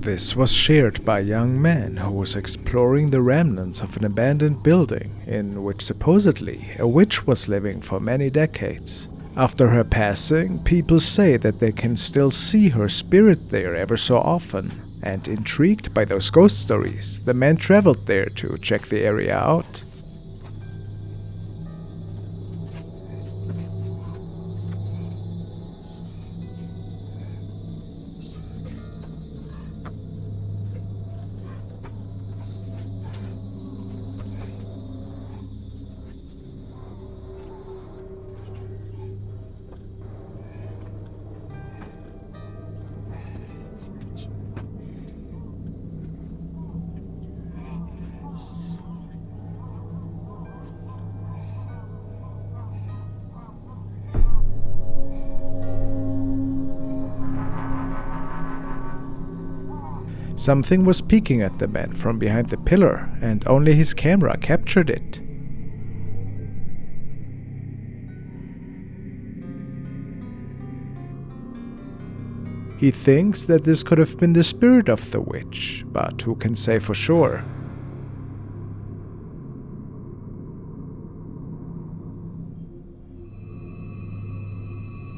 This was shared by a young man who was exploring the remnants of an abandoned building in which supposedly a witch was living for many decades. After her passing, people say that they can still see her spirit there ever so often, and intrigued by those ghost stories, the man traveled there to check the area out. Something was peeking at the man from behind the pillar, and only his camera captured it. He thinks that this could have been the spirit of the witch, but who can say for sure?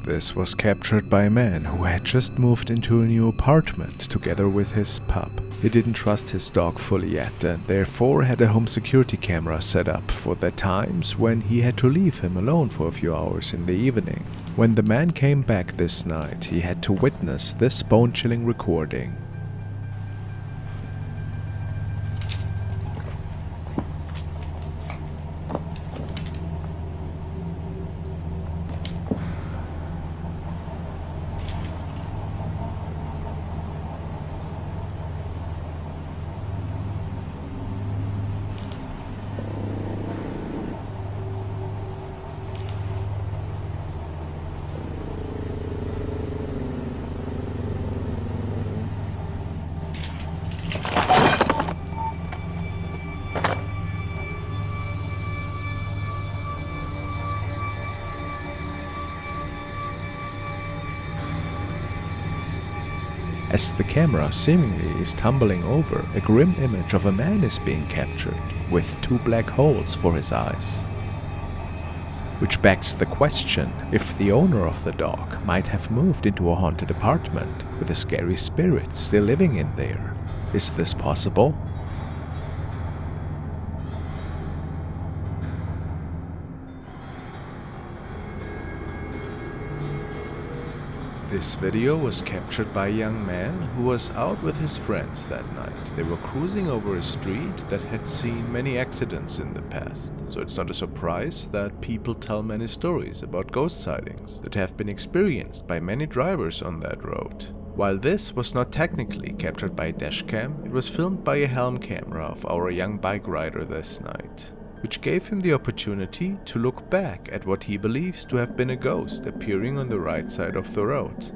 This was captured by a man who had just moved into a new apartment together with his pup. He didn't trust his dog fully yet and therefore had a home security camera set up for the times when he had to leave him alone for a few hours in the evening. When the man came back this night, he had to witness this bone-chilling recording. As the camera seemingly is tumbling over, a grim image of a man is being captured, with two black holes for his eyes. Which begs the question if the owner of the dog might have moved into a haunted apartment with a scary spirit still living in there. Is this possible? This video was captured by a young man who was out with his friends that night. They were cruising over a street that had seen many accidents in the past, so it's not a surprise that people tell many stories about ghost sightings that have been experienced by many drivers on that road. While this was not technically captured by a dashcam, it was filmed by a helm camera of our young bike rider this night, which gave him the opportunity to look back at what he believes to have been a ghost appearing on the right side of the road.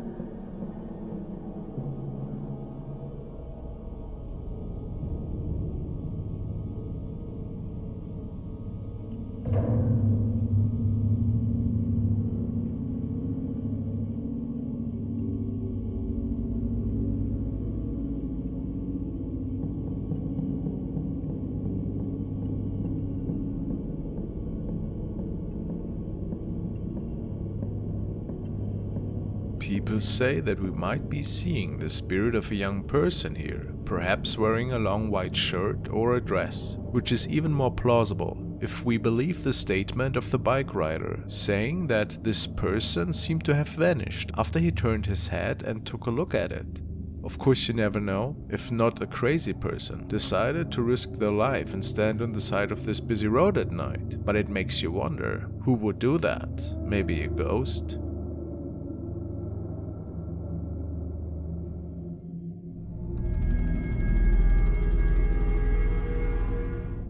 People say that we might be seeing the spirit of a young person here, perhaps wearing a long white shirt or a dress, which is even more plausible if we believe the statement of the bike rider, saying that this person seemed to have vanished after he turned his head and took a look at it. Of course, you never know, if not a crazy person decided to risk their life and stand on the side of this busy road at night, but it makes you wonder, who would do that? Maybe a ghost?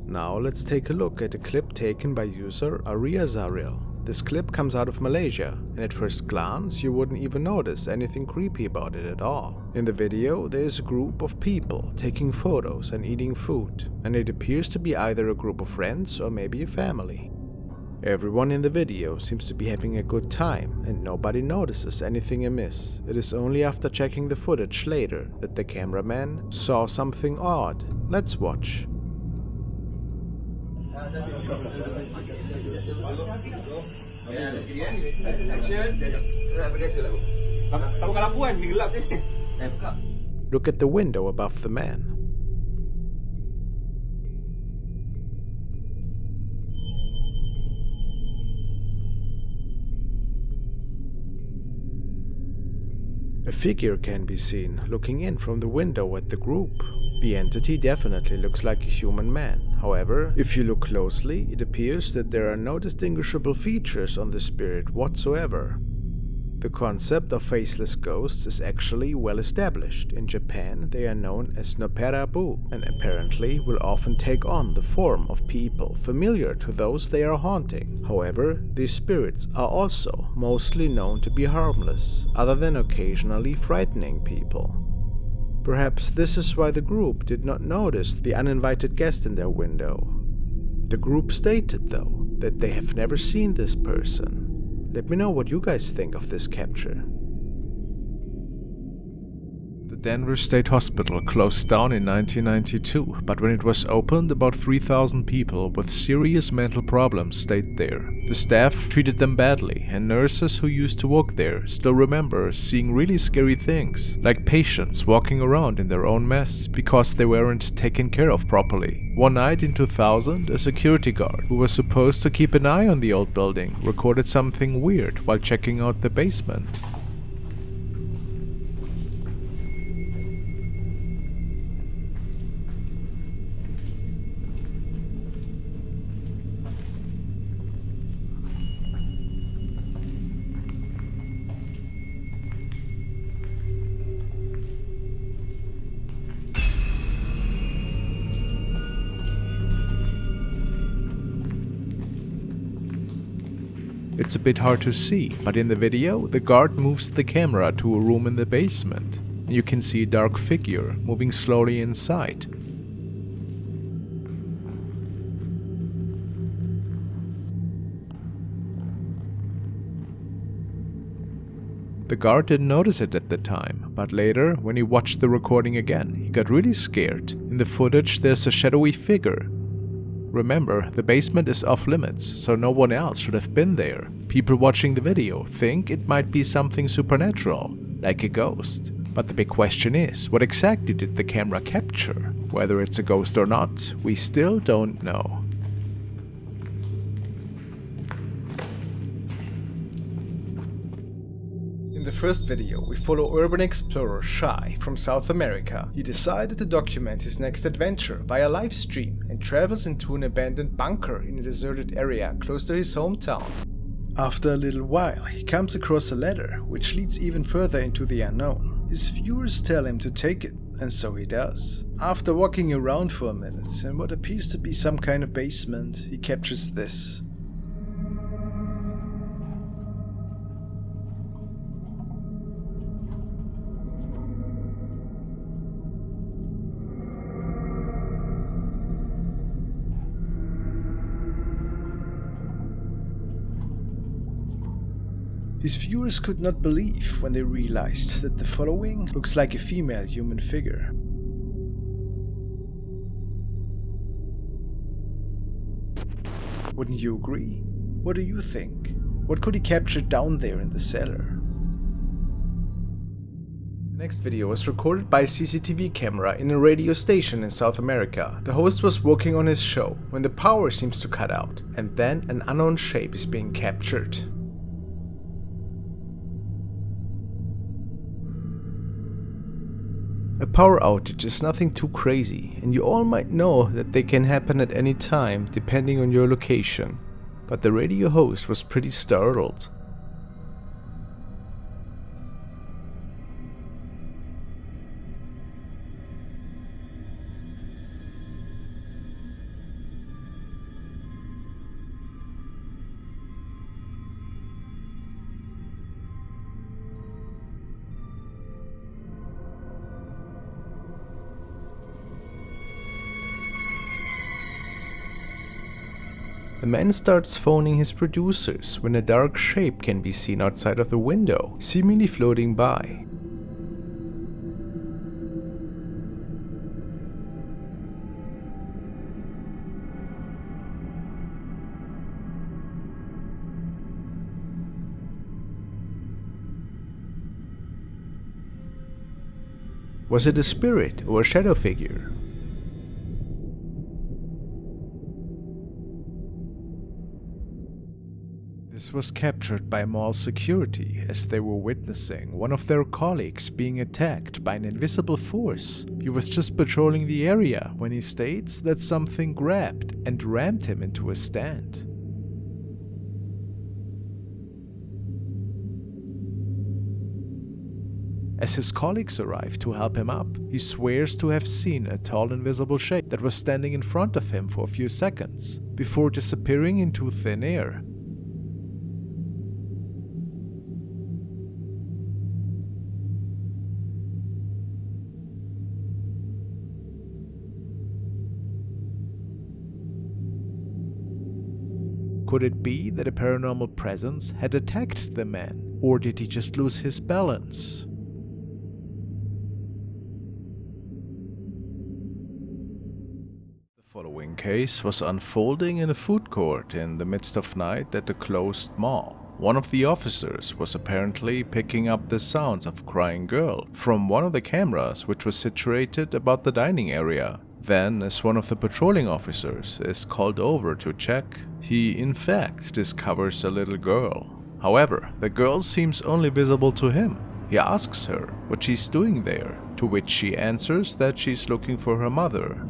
Now let's take a look at a clip taken by user Aria Zariel. This clip comes out of Malaysia, and at first glance you wouldn't even notice anything creepy about it at all. In the video there is a group of people taking photos and eating food, and it appears to be either a group of friends or maybe a family. Everyone in the video seems to be having a good time and nobody notices anything amiss. It is only after checking the footage later that the cameraman saw something odd. Let's watch. Look at the window above the man. A figure can be seen looking in from the window at the group. The entity definitely looks like a human man. However, if you look closely, it appears that there are no distinguishable features on the spirit whatsoever. The concept of faceless ghosts is actually well established. In Japan, they are known as noperabu and apparently will often take on the form of people familiar to those they are haunting. However, these spirits are also mostly known to be harmless, other than occasionally frightening people. Perhaps this is why the group did not notice the uninvited guest in their window. The group stated, though, that they have never seen this person. Let me know what you guys think of this capture. The Denver State Hospital closed down in 1992, but when it was opened, about 3,000 people with serious mental problems stayed there. The staff treated them badly, and nurses who used to work there still remember seeing really scary things, like patients walking around in their own mess because they weren't taken care of properly. One night in 2000, a security guard who was supposed to keep an eye on the old building recorded something weird while checking out the basement. It's a bit hard to see, but in the video, the guard moves the camera to a room in the basement. You can see a dark figure moving slowly inside. The guard didn't notice it at the time, but later, when he watched the recording again, he got really scared. In the footage, there's a shadowy figure. Remember, the basement is off limits, so no one else should have been there. People watching the video think it might be something supernatural, like a ghost. But the big question is, what exactly did the camera capture? Whether it's a ghost or not, we still don't know. In the first video, we follow urban explorer Shy from South America. He decided to document his next adventure via live stream and travels into an abandoned bunker in a deserted area close to his hometown. After a little while, he comes across a ladder which leads even further into the unknown. His viewers tell him to take it, and so he does. After walking around for a minute in what appears to be some kind of basement, he captures this. His viewers could not believe when they realized that the following looks like a female human figure. Wouldn't you agree? What do you think? What could he capture down there in the cellar? The next video was recorded by a CCTV camera in a radio station in South America. The host was working on his show when the power seems to cut out, and then an unknown shape is being captured. A power outage is nothing too crazy, and you all might know that they can happen at any time depending on your location, but the radio host was pretty startled. The man starts phoning his producers when a dark shape can be seen outside of the window, seemingly floating by. Was it a spirit or a shadow figure? This was captured by mall security as they were witnessing one of their colleagues being attacked by an invisible force. He was just patrolling the area when he states that something grabbed and rammed him into a stand. As his colleagues arrive to help him up, he swears to have seen a tall invisible shape that was standing in front of him for a few seconds, before disappearing into thin air. Could it be that a paranormal presence had attacked the man, or did he just lose his balance? The following case was unfolding in a food court in the midst of night at a closed mall. One of the officers was apparently picking up the sounds of a crying girl from one of the cameras which was situated about the dining area. Then, as one of the patrolling officers is called over to check, he in fact discovers a little girl. However, the girl seems only visible to him. He asks her what she's doing there, to which she answers that she's looking for her mother.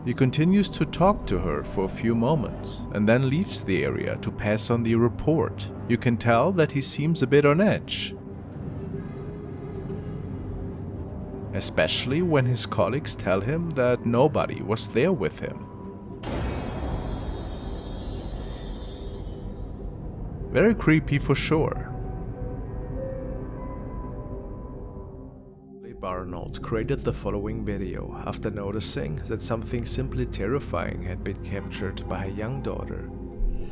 He continues to talk to her for a few moments and then leaves the area to pass on the report. You can tell that he seems a bit on edge, especially when his colleagues tell him that nobody was there with him. Very creepy for sure. Arnold created the following video after noticing that something simply terrifying had been captured by a young daughter.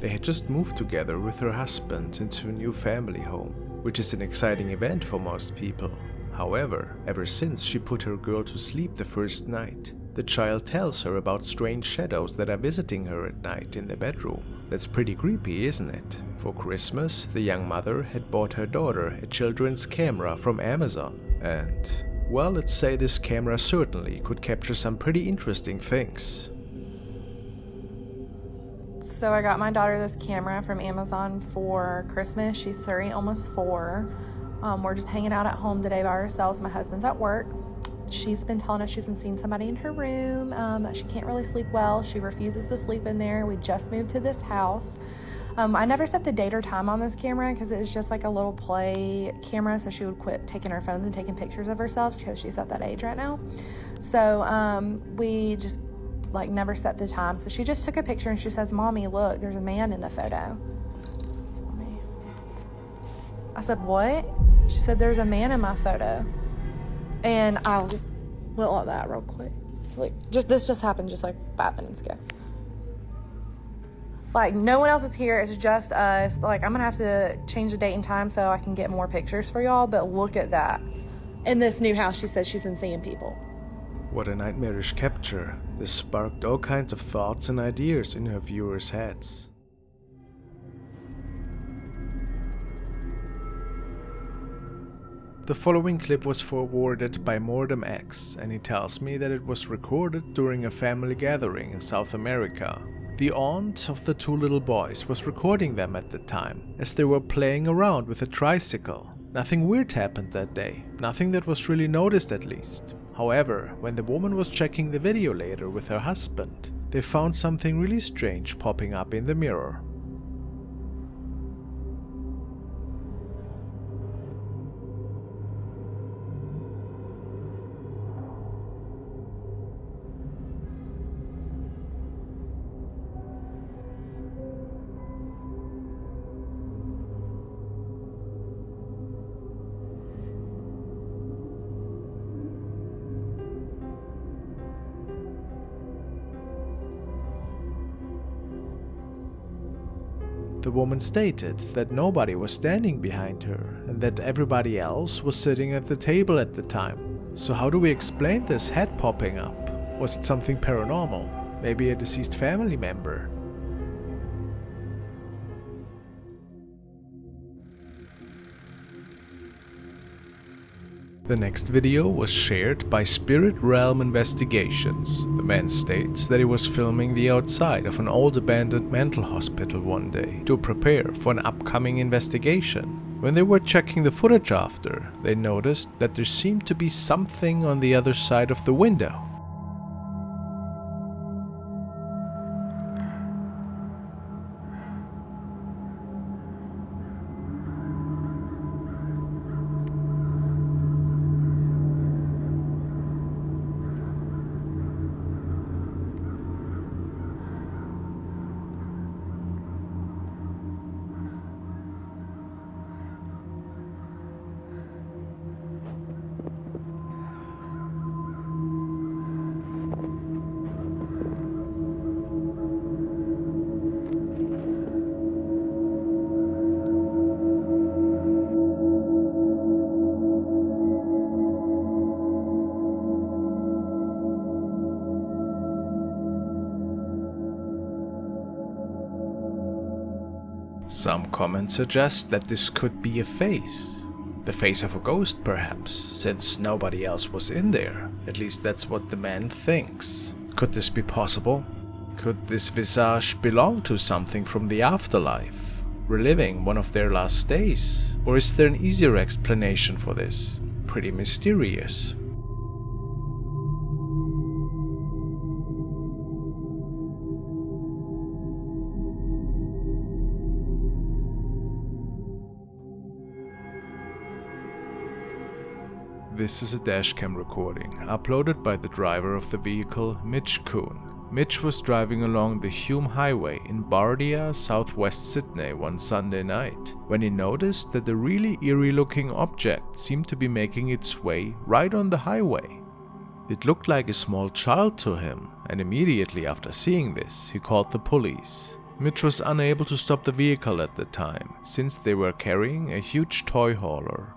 They had just moved together with her husband into a new family home, which is an exciting event for most people. However, ever since she put her girl to sleep the first night, the child tells her about strange shadows that are visiting her at night in the bedroom. That's pretty creepy, isn't it? For Christmas, the young mother had bought her daughter a children's camera from Amazon, and well, let's say this camera certainly could capture some pretty interesting things. So I got my daughter this camera from Amazon for Christmas. She's 3, almost 4. We're just hanging out at home today by ourselves. My husband's at work. She's been telling us she's been seeing somebody in her room, that she can't really sleep well. She refuses to sleep in there. We just moved to this house. I never set the date or time on this camera because it's just like a little play camera, so she would quit taking her phones and taking pictures of herself because she's at that age right now. So we just like never set the time. So she just took a picture and she says, "Mommy, look, there's a man in the photo." I said, "What?" She said, "There's a man in my photo." And I went like that real quick. Like, this just happened just like 5 minutes ago. Like, no one else is here. It's just us. Like, I'm going to have to change the date and time so I can get more pictures for y'all. But look at that. In this new house, she says she's been seeing people. What a nightmarish capture. This sparked all kinds of thoughts and ideas in her viewers' heads. The following clip was forwarded by Mordem X, and he tells me that it was recorded during a family gathering in South America. The aunt of the 2 little boys was recording them at the time, as they were playing around with a tricycle. Nothing weird happened that day, nothing that was really noticed at least. However, when the woman was checking the video later with her husband, they found something really strange popping up in the mirror. The woman stated that nobody was standing behind her and that everybody else was sitting at the table at the time. So how do we explain this head popping up? Was it something paranormal? Maybe a deceased family member? The next video was shared by Spirit Realm Investigations. The man states that he was filming the outside of an old abandoned mental hospital one day to prepare for an upcoming investigation. When they were checking the footage after, they noticed that there seemed to be something on the other side of the window. Some comments suggest that this could be a face. The face of a ghost perhaps, since nobody else was in there. At least that's what the man thinks. Could this be possible? Could this visage belong to something from the afterlife, reliving one of their last days? Or is there an easier explanation for this? Pretty mysterious. This is a dashcam recording, uploaded by the driver of the vehicle, Mitch Kuhn. Mitch was driving along the Hume Highway in Bardia, southwest Sydney one Sunday night, when he noticed that a really eerie-looking object seemed to be making its way right on the highway. It looked like a small child to him, and immediately after seeing this, he called the police. Mitch was unable to stop the vehicle at the time, since they were carrying a huge toy hauler.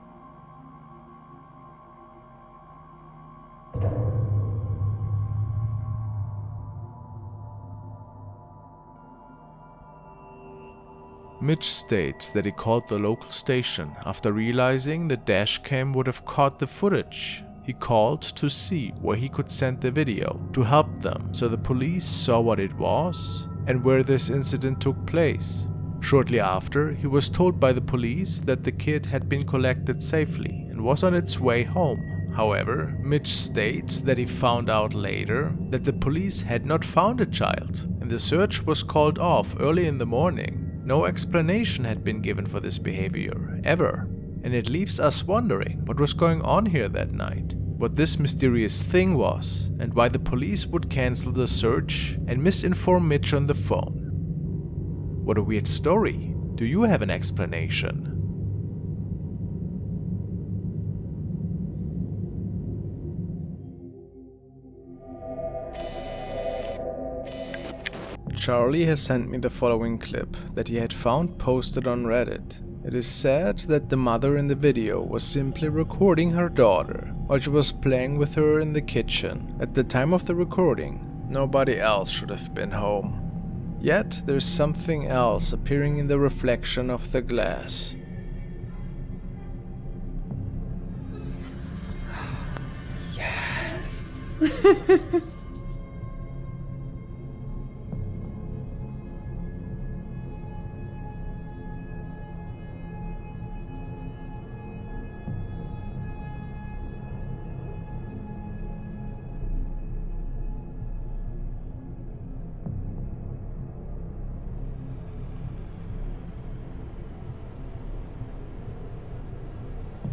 Mitch states that he called the local station after realizing the dashcam would have caught the footage. He called to see where he could send the video to help them, so the police saw what it was and where this incident took place. Shortly after, he was told by the police that the kid had been collected safely and was on its way home. However, Mitch states that he found out later that the police had not found a child, and the search was called off early in the morning. No explanation had been given for this behavior, ever, and it leaves us wondering what was going on here that night, what this mysterious thing was, and why the police would cancel the search and misinform Mitch on the phone. What a weird story. Do you have an explanation? Charlie has sent me the following clip that he had found posted on Reddit. It is said that the mother in the video was simply recording her daughter while she was playing with her in the kitchen. At the time of the recording, nobody else should have been home. Yet there's something else appearing in the reflection of the glass. Yes!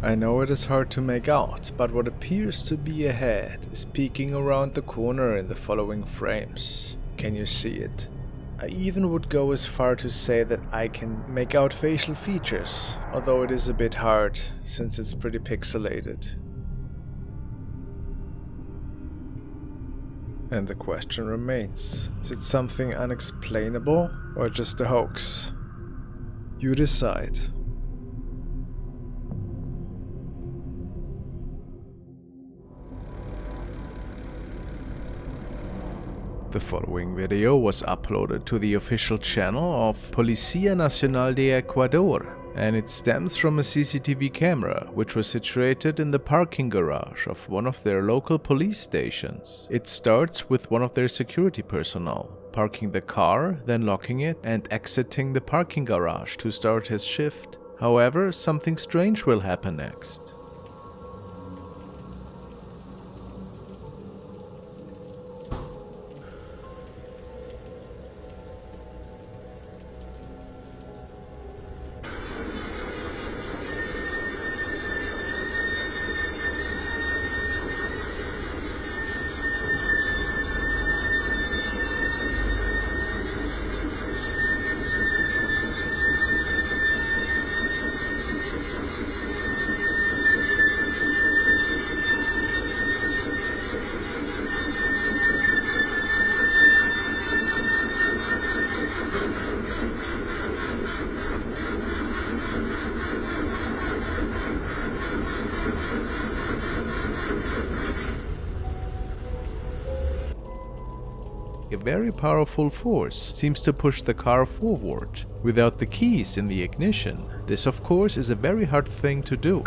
I know it is hard to make out, but what appears to be a head is peeking around the corner in the following frames. Can you see it? I even would go as far to say that I can make out facial features, although it is a bit hard since it's pretty pixelated. And the question remains, is it something unexplainable or just a hoax? You decide. The following video was uploaded to the official channel of Policía Nacional de Ecuador, and it stems from a CCTV camera which was situated in the parking garage of one of their local police stations. It starts with one of their security personnel parking the car, then locking it and exiting the parking garage to start his shift. However, something strange will happen next. A very powerful force seems to push the car forward without the keys in the ignition. This, of course, is a very hard thing to do.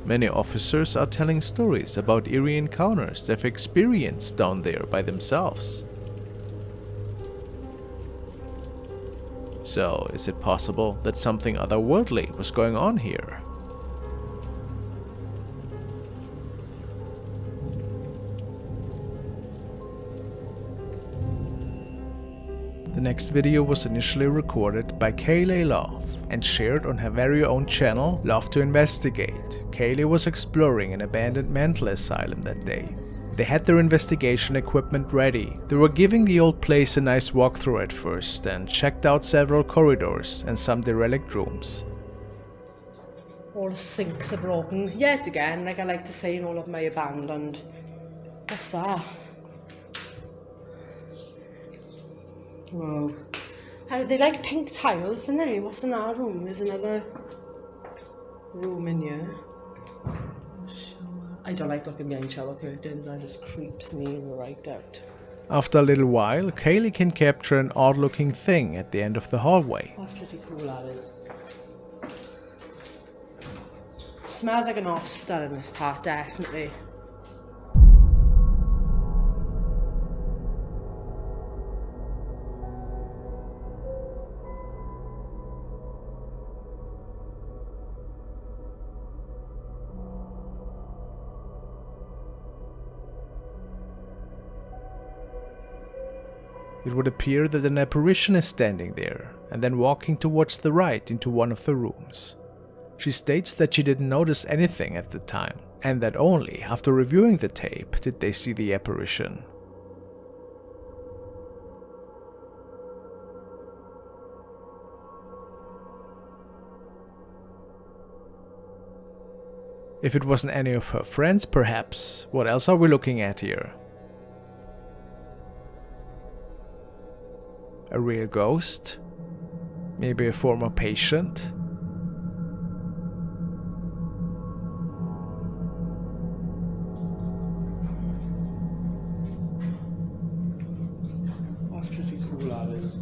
Many officers are telling stories about eerie encounters they've experienced down there by themselves. So, is it possible that something otherworldly was going on here? The next video was initially recorded by Kayleigh Love and shared on her very own channel, Love to Investigate. Kayleigh was exploring an abandoned mental asylum that day. They had their investigation equipment ready. They were giving the old place a nice walkthrough at first and checked out several corridors and some derelict rooms. All the sinks are broken yet again, like I like to say in all of my abandoned. What's that? Whoa. They like pink tiles, don't they? What's in that room? There's another room in here. Shower. I don't like looking behind shower curtains, that just creeps me right out. After a little while, Kayleigh can capture an odd-looking thing at the end of the hallway. That's pretty cool, that is. Smells like an hospital in this part, definitely. It would appear that an apparition is standing there and then walking towards the right into one of the rooms. She states that she didn't notice anything at the time, and that only after reviewing the tape did they see the apparition. If it wasn't any of her friends, perhaps, what else are we looking at here? A real ghost? Maybe a former patient? That's pretty cool, that is.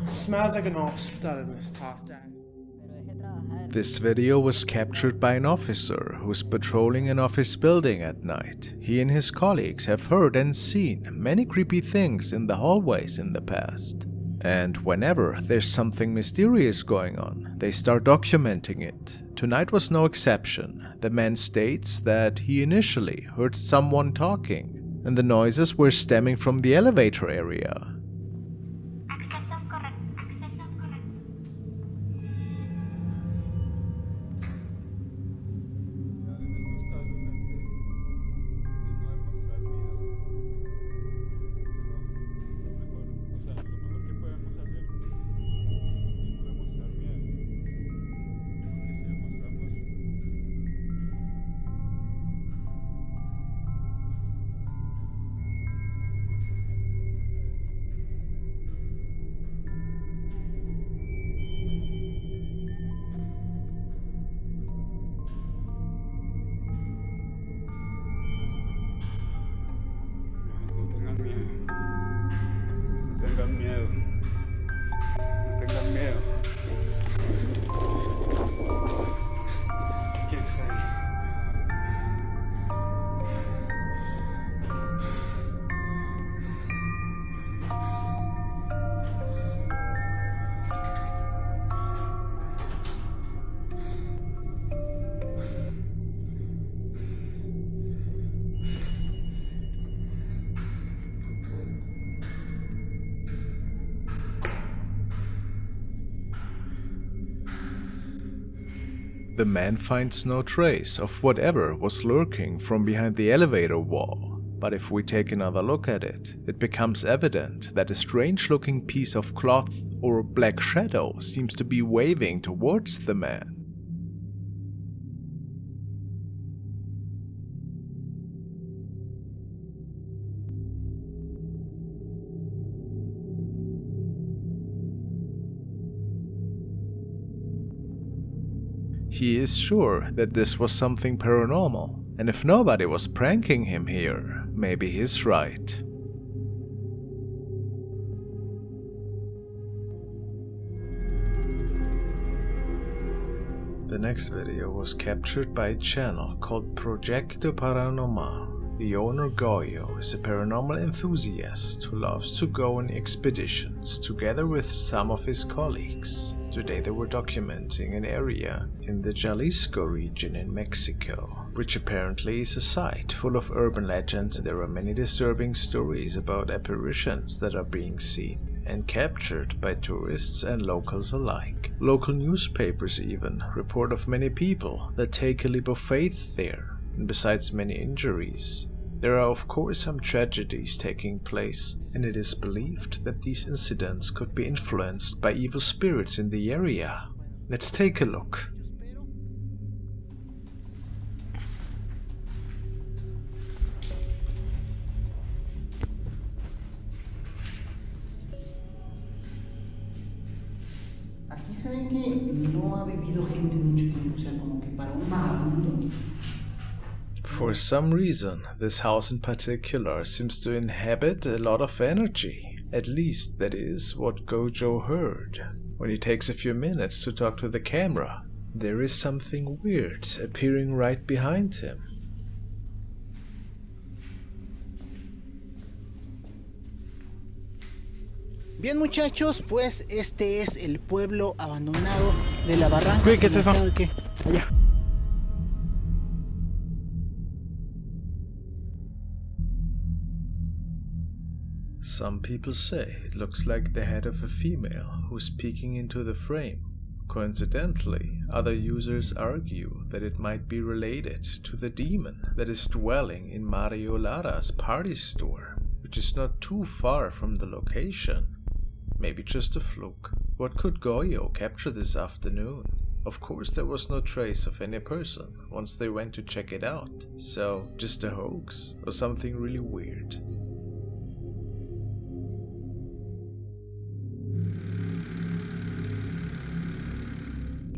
Smells like an hospital in this part, This video was captured by an officer who's patrolling an office building at night. He and his colleagues have heard and seen many creepy things in the hallways in the past. And whenever there's something mysterious going on, they start documenting it. Tonight was no exception. The man states that he initially heard someone talking, and the noises were stemming from the elevator area. The man finds no trace of whatever was lurking from behind the elevator wall, but if we take another look at it, it becomes evident that a strange-looking piece of cloth or black shadow seems to be waving towards the man. He is sure that this was something paranormal, and if nobody was pranking him here, maybe he's right. The next video was captured by a channel called Progetto Paranormal. The owner Goyo is a paranormal enthusiast who loves to go on expeditions together with some of his colleagues. Today they were documenting an area in the Jalisco region in Mexico, which apparently is a site full of urban legends, and there are many disturbing stories about apparitions that are being seen and captured by tourists and locals alike. Local newspapers even report of many people that take a leap of faith there. And besides many injuries, there are of course some tragedies taking place, and it is believed that these incidents could be influenced by evil spirits in the area. Let's take a look. Aquí se ve que no ha vivido gente mucho tiempo, o sea, como que para un vagabundo. For some reason, this house in particular seems to inhabit a lot of energy. At least that is what Gojo heard when he takes a few minutes to talk to the camera. There is something weird appearing right behind him. Bien, muchachos, pues este es el pueblo abandonado de la barranca. ¿Qué es eso? ¿Qué? Allá. Some people say it looks like the head of a female who's peeking into the frame. Coincidentally, other users argue that it might be related to the demon that is dwelling in Mario Lara's party store, which is not too far from the location. Maybe just a fluke. What could Goyo capture this afternoon? Of course there was no trace of any person once they went to check it out, so just a hoax or something really weird.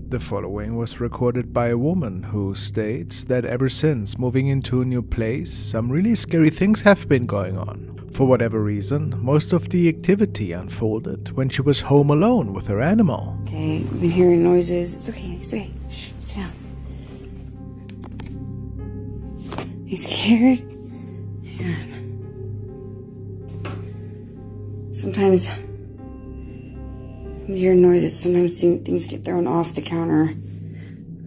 The following was recorded by a woman who states that ever since moving into a new place, some really scary things have been going on. For whatever reason, most of the activity unfolded when she was home alone with her animal. Okay, we've been hearing noises. It's okay, it's okay. Shh, sit down. You scared? Yeah. Sometimes when you hear noises, sometimes things get thrown off the counter.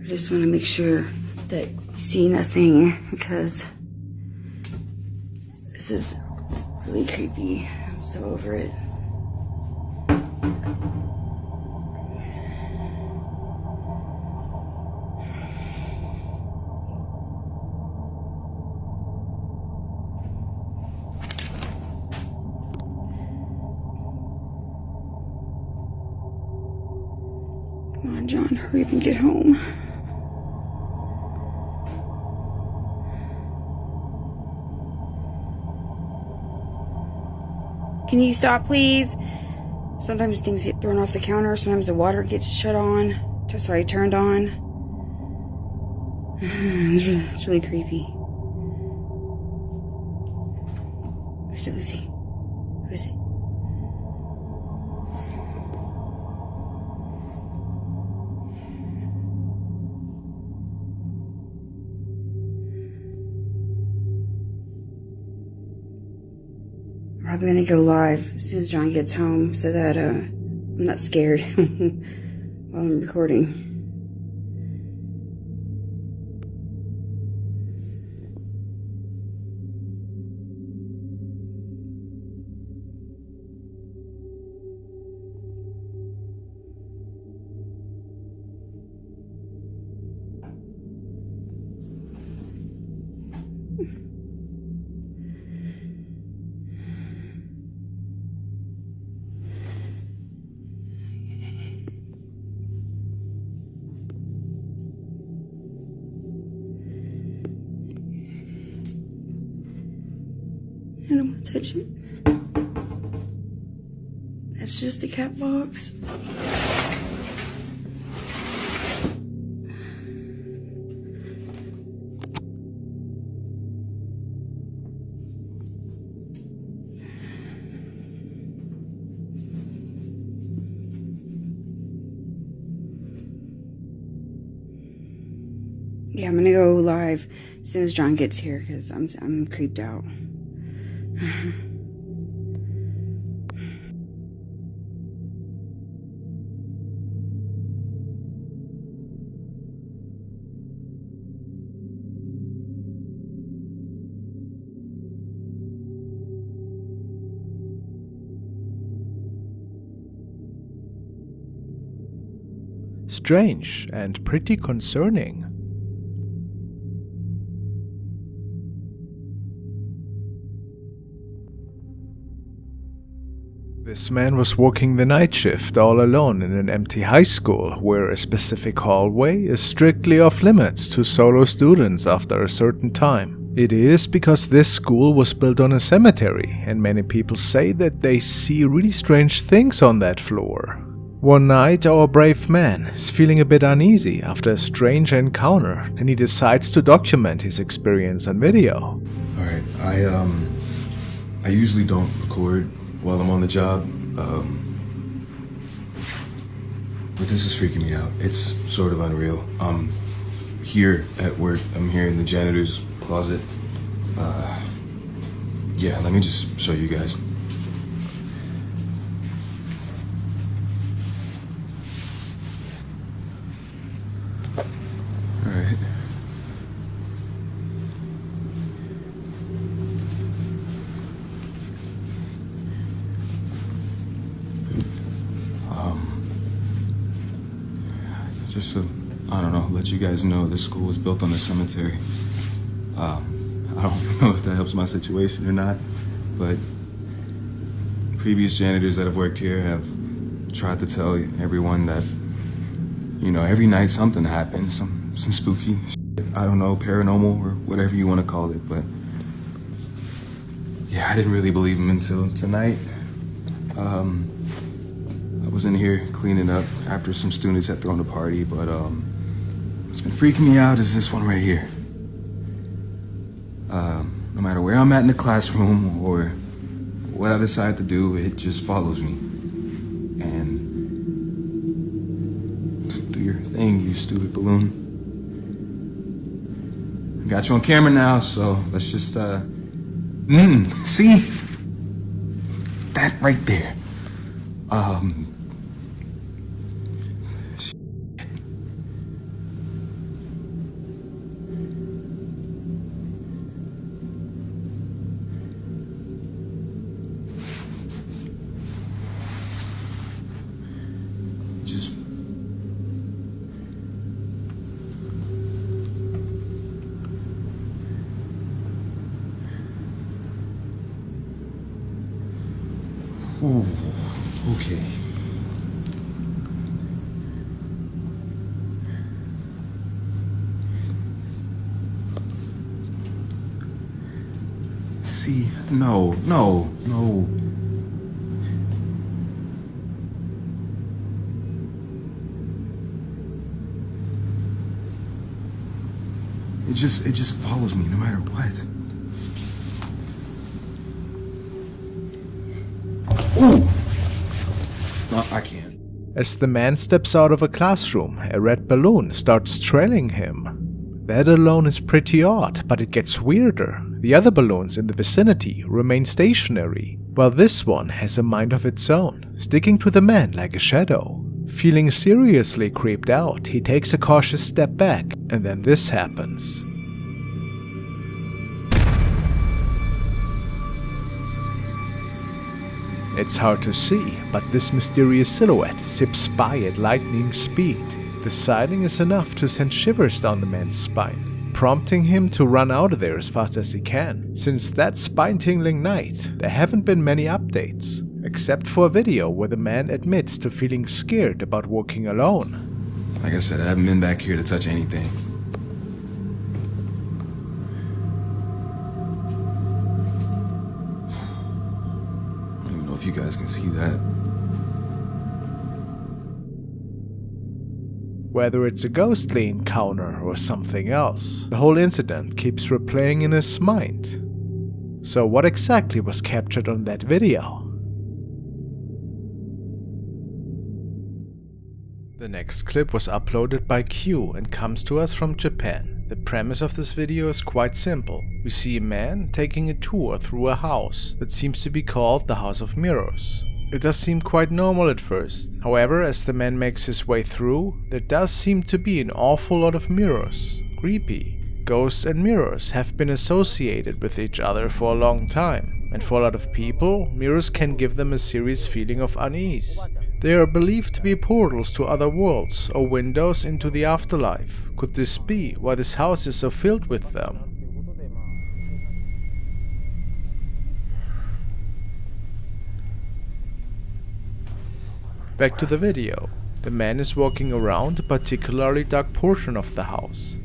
I just want to make sure that you see nothing, because this is really creepy. I'm so over it. Come on, John, hurry up and get home. Can you stop, please? Sometimes things get thrown off the counter. Sometimes the water gets turned on. It's really creepy. Who's it, Lucy? Who is it? I'm probably gonna go live as soon as John gets home so that I'm not scared while I'm recording. I don't want to touch it. That's just the cat box. Yeah, I'm gonna go live as soon as John gets here because I'm creeped out. Strange and pretty concerning. This man was working the night shift all alone in an empty high school where a specific hallway is strictly off limits to solo students after a certain time. It is because this school was built on a cemetery, and many people say that they see really strange things on that floor. One night, our brave man is feeling a bit uneasy after a strange encounter, and he decides to document his experience on video. Alright, I usually don't record while I'm on the job, but this is freaking me out. It's sort of unreal. Here at work, I'm here in the janitor's closet. Yeah, let me just show you guys. Alright. Just to, I don't know, let you guys know this school was built on a cemetery. I don't know if that helps my situation or not, but previous janitors that have worked here have tried to tell everyone that, you know, every night something happens, some spooky shit, I don't know, paranormal or whatever you want to call it, but yeah, I didn't really believe them until tonight. I was in here cleaning up after some students had thrown a party, but what's been freaking me out is this one right here. No matter where I'm at in the classroom or what I decide to do, it just follows me. And do your thing, you stupid balloon. I got you on camera now, so let's just see that right there. Just ooh, okay. See, no. It just follows me no matter what. Ooh! No, I can't. As the man steps out of a classroom, a red balloon starts trailing him. That alone is pretty odd, but it gets weirder. The other balloons in the vicinity remain stationary, while this one has a mind of its own, sticking to the man like a shadow. Feeling seriously creeped out, he takes a cautious step back, and then this happens. It's hard to see, but this mysterious silhouette zips by at lightning speed. The sighting is enough to send shivers down the man's spine, prompting him to run out of there as fast as he can. Since that spine-tingling night, there haven't been many updates, except for a video where the man admits to feeling scared about walking alone. Like I said, I haven't been back here to touch anything. if you guys can see that. Whether it's a ghostly encounter or something else, the whole incident keeps replaying in his mind. So what exactly was captured on that video? The next clip was uploaded by Q and comes to us from Japan. The premise of this video is quite simple. We see a man taking a tour through a house that seems to be called the House of Mirrors. It does seem quite normal at first. However, as the man makes his way through, there does seem to be an awful lot of mirrors. Creepy. Ghosts and mirrors have been associated with each other for a long time, and for a lot of people, mirrors can give them a serious feeling of unease. They are believed to be portals to other worlds or windows into the afterlife. Could this be why this house is so filled with them? Back to the video. The man is walking around a particularly dark portion of the house.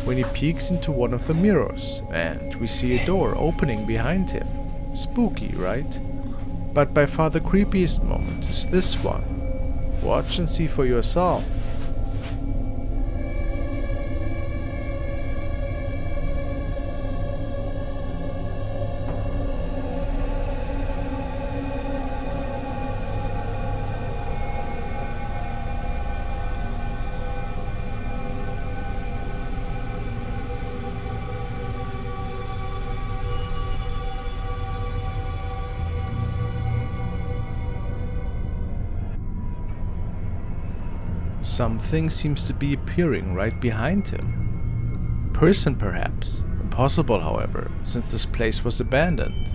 When he peeks into one of the mirrors, and we see a door opening behind him. Spooky, right? But by far the creepiest moment is this one. Watch and see for yourself. Something seems to be appearing right behind him. Person perhaps. Impossible, however, since this place was abandoned.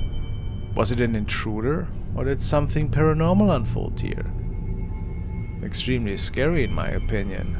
Was it an intruder, or did something paranormal unfold here? Extremely scary in my opinion.